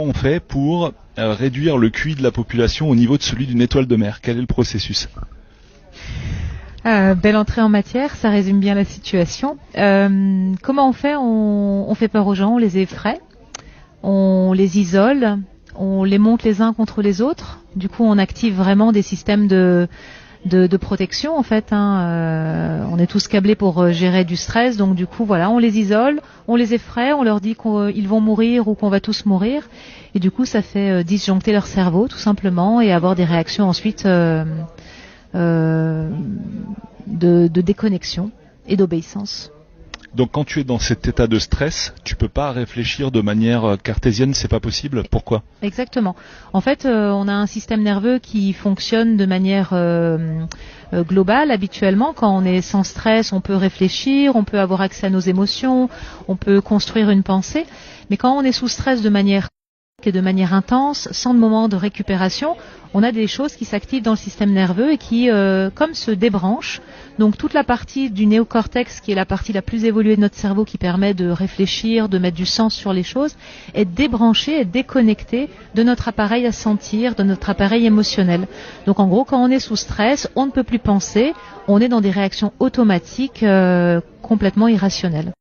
On fait pour réduire le QI de la population au niveau de celui d'une étoile de mer? Quel est le processus? Belle entrée en matière, ça résume bien la situation. Comment on fait? On fait peur aux gens, on les effraie, on les isole, on les monte les uns contre les autres. Du coup, on active vraiment des systèmes de protection en fait. On est tous câblés pour gérer du stress, donc du coup voilà, on les isole, on les effraie, on leur dit qu'ils vont mourir ou qu'on va tous mourir, et du coup ça fait disjoncter leur cerveau tout simplement et avoir des réactions ensuite de déconnexion et d'obéissance. Donc quand tu es dans cet état de stress, tu peux pas réfléchir de manière cartésienne, c'est pas possible. Pourquoi? Exactement. En fait, on a un système nerveux qui fonctionne de manière globale habituellement. Quand on est sans stress, on peut réfléchir, on peut avoir accès à nos émotions, on peut construire une pensée. Mais quand on est sous stress de manière intense, sans de moment de récupération, on a des choses qui s'activent dans le système nerveux et qui, comme se débranchent. Donc toute la partie du néocortex, qui est la partie la plus évoluée de notre cerveau, qui permet de réfléchir, de mettre du sens sur les choses, est débranchée, est déconnectée de notre appareil à sentir, de notre appareil émotionnel. Donc en gros, quand on est sous stress, on ne peut plus penser, on est dans des réactions automatiques complètement irrationnelles.